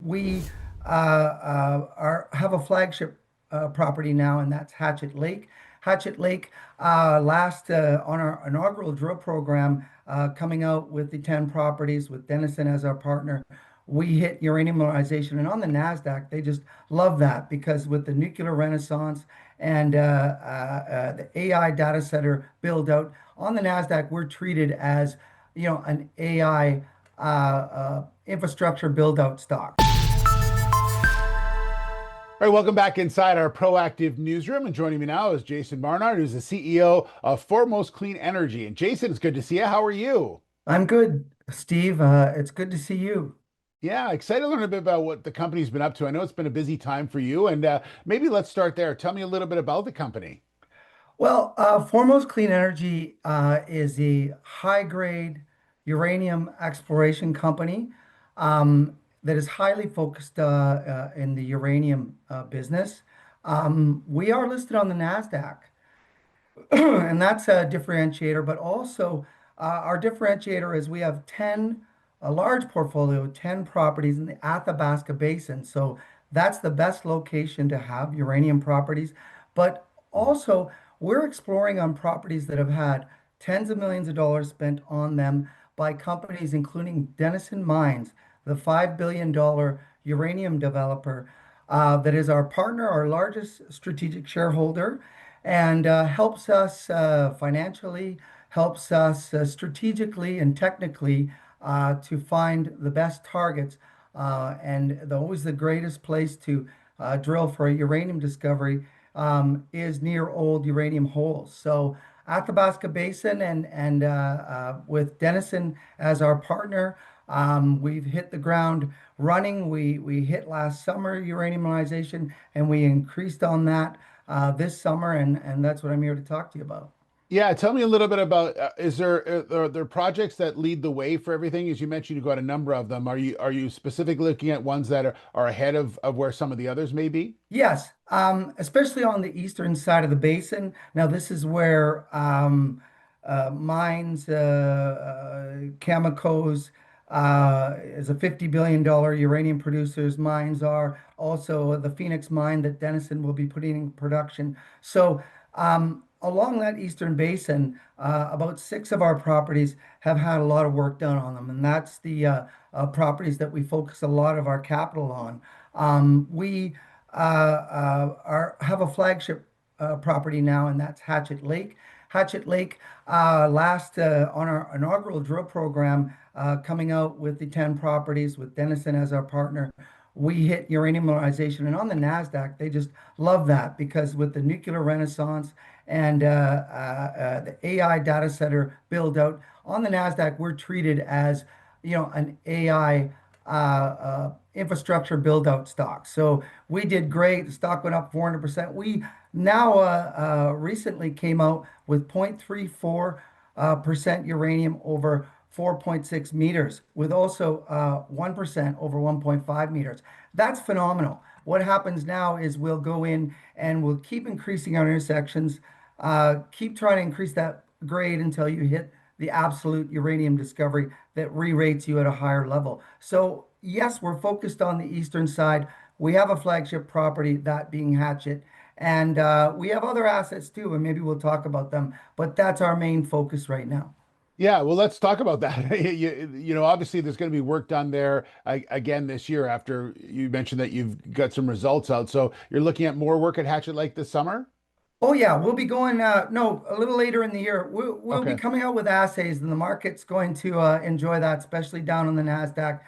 we have a flagship property now, and that's Hatchet Lake. Hatchet Lake, last on our inaugural drill program, coming out with the 10 properties with Denison as our partner, we hit uranium mineralization. And on the NASDAQ, they just love that because with the nuclear renaissance and the AI data center build out on the NASDAQ, we're treated as, an AI infrastructure build out stock. All right, welcome back inside our proactive newsroom. And joining me now is Jason Barnard, who's the CEO of Foremost Clean Energy. And Jason, it's good to see you. How are you? I'm good, Steve. It's good to see you. Yeah, excited to learn a bit about what the company's been up to. I know it's been a busy time for you, and maybe let's start there. Tell me a little bit about the company. Well, Foremost Clean Energy is a high-grade uranium exploration company that is highly focused in the uranium business. We are listed on the NASDAQ, and that's a differentiator, but also our differentiator is we have a large portfolio, 10 properties in the Athabasca Basin. So that's the best location to have uranium properties. But also, we're exploring on properties that have had tens of millions of dollars spent on them by companies including Denison Mines, the $5 billion uranium developer that is our partner, our largest strategic shareholder, and helps us financially, helps us strategically and technically to find the best targets. Always the greatest place to drill for a uranium discovery is near old uranium holes. So Athabasca Basin and with Denison as our partner, we've hit the ground running. We hit last summer uranium mineralization, and we increased on that this summer, and that's what I'm here to talk to you about. Yeah, tell me a little bit about are there projects that lead the way for everything? As you mentioned, you've got a number of them. Are you specifically looking at ones that are ahead of where some of the others may be? Yes, especially on the eastern side of the basin. Now, this is where mines, Cameco's is a $50 billion uranium producers. Mines are also the Phoenix mine that Denison will be putting in production. So, along that eastern basin, about six of our properties have had a lot of work done on them, and that's the properties that we focus a lot of our capital on. We have a flagship property now, and that's Hatchet Lake. Hatchet Lake, last on our inaugural drill program, coming out with the 10 properties with Denison as our partner, we hit uranium mineralization. And on the NASDAQ, they just love that because with the nuclear renaissance and the AI data center build out on the NASDAQ, we're treated as, an AI infrastructure build out stock. So we did great. The stock went up 400%. We now recently came out with 0.34% uranium over 4.6 meters, with also 1% over 1.5 meters. That's phenomenal. What happens now is we'll go in and we'll keep increasing our intersections, keep trying to increase that grade until you hit the absolute uranium discovery that re-rates you at a higher level. So yes, we're focused on the eastern side. We have a flagship property, that being Hatchet, and we have other assets too, and maybe we'll talk about them, but that's our main focus right now. Yeah, well, let's talk about that. Obviously, there's going to be work done there again this year after you mentioned that you've got some results out. So you're looking at more work at Hatchet Lake this summer? Oh yeah, we'll be going, no, a little later in the year. We'll be Okay. coming out with assays, and the market's going to enjoy that, especially down on the NASDAQ.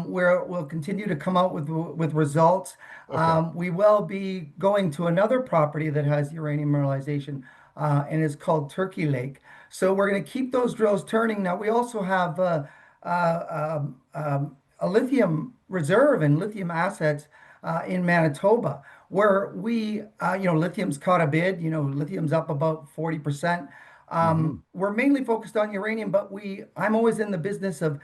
Where we'll continue to come out with results. Okay. We will be going to another property that has uranium mineralization, and it's called Turkey Lake. So we're going to keep those drills turning. Now we also have a lithium reserve and lithium assets in Manitoba, where lithium's caught a bid. Lithium's up about 40%. Hmm. We're mainly focused on uranium, but I'm always in the business of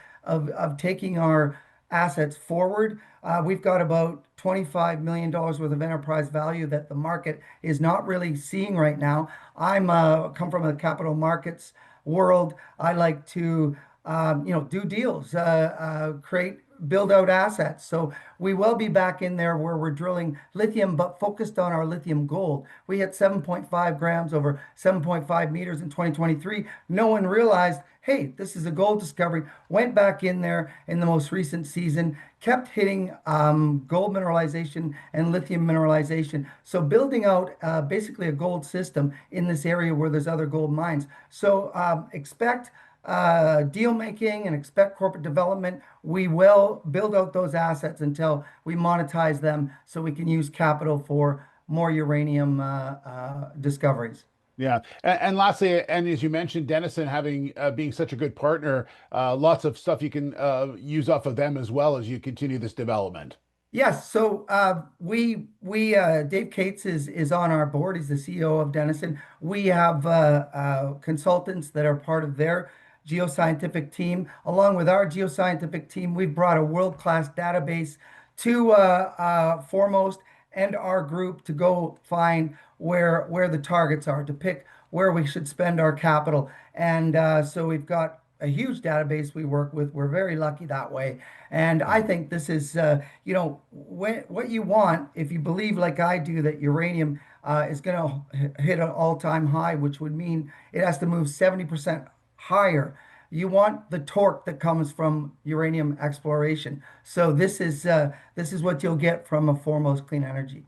taking our assets forward. We've got about $25 million worth of enterprise value that the market is not really seeing right now. I'm come from the capital markets world. I like to do deals, create build out assets. So we will be back in there where we're drilling lithium, but focused on our lithium gold. We hit 7.5 grams over 7.5 meters in 2023. No one realized, hey, this is a gold discovery. Went back in there in the most recent season, kept hitting gold mineralization and lithium mineralization. So building out basically a gold system in this area where there's other gold mines. So expect deal making and expect corporate development. We will build out those assets until we monetize them so we can use capital for more uranium discoveries. Yeah, and lastly, and as you mentioned, Denison having being such a good partner, lots of stuff you can use off of them as well as you continue this development. Yes, so we Dave Cates is on our board. He's the CEO of Denison. We have consultants that are part of their geoscientific team. Along with our geoscientific team, we've brought a world-class database to Foremost and our group to go find where the targets are, to pick where we should spend our capital. And so we've got a huge database we work with. We're very lucky that way. And I think this is, what you want, if you believe like I do that uranium is going to hit an all-time high, which would mean it has to move 70% higher. You want the torque that comes from uranium exploration. So this is what you'll get from a Foremost Clean Energy.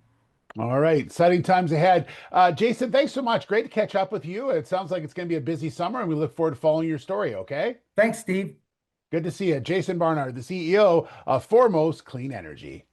All right, exciting times ahead. Jason, thanks so much. Great to catch up with you. It sounds like it's going to be a busy summer, and we look forward to following your story. Okay, Thanks, Steve. good to see you, Jason Barnard, the CEO of Foremost Clean Energy.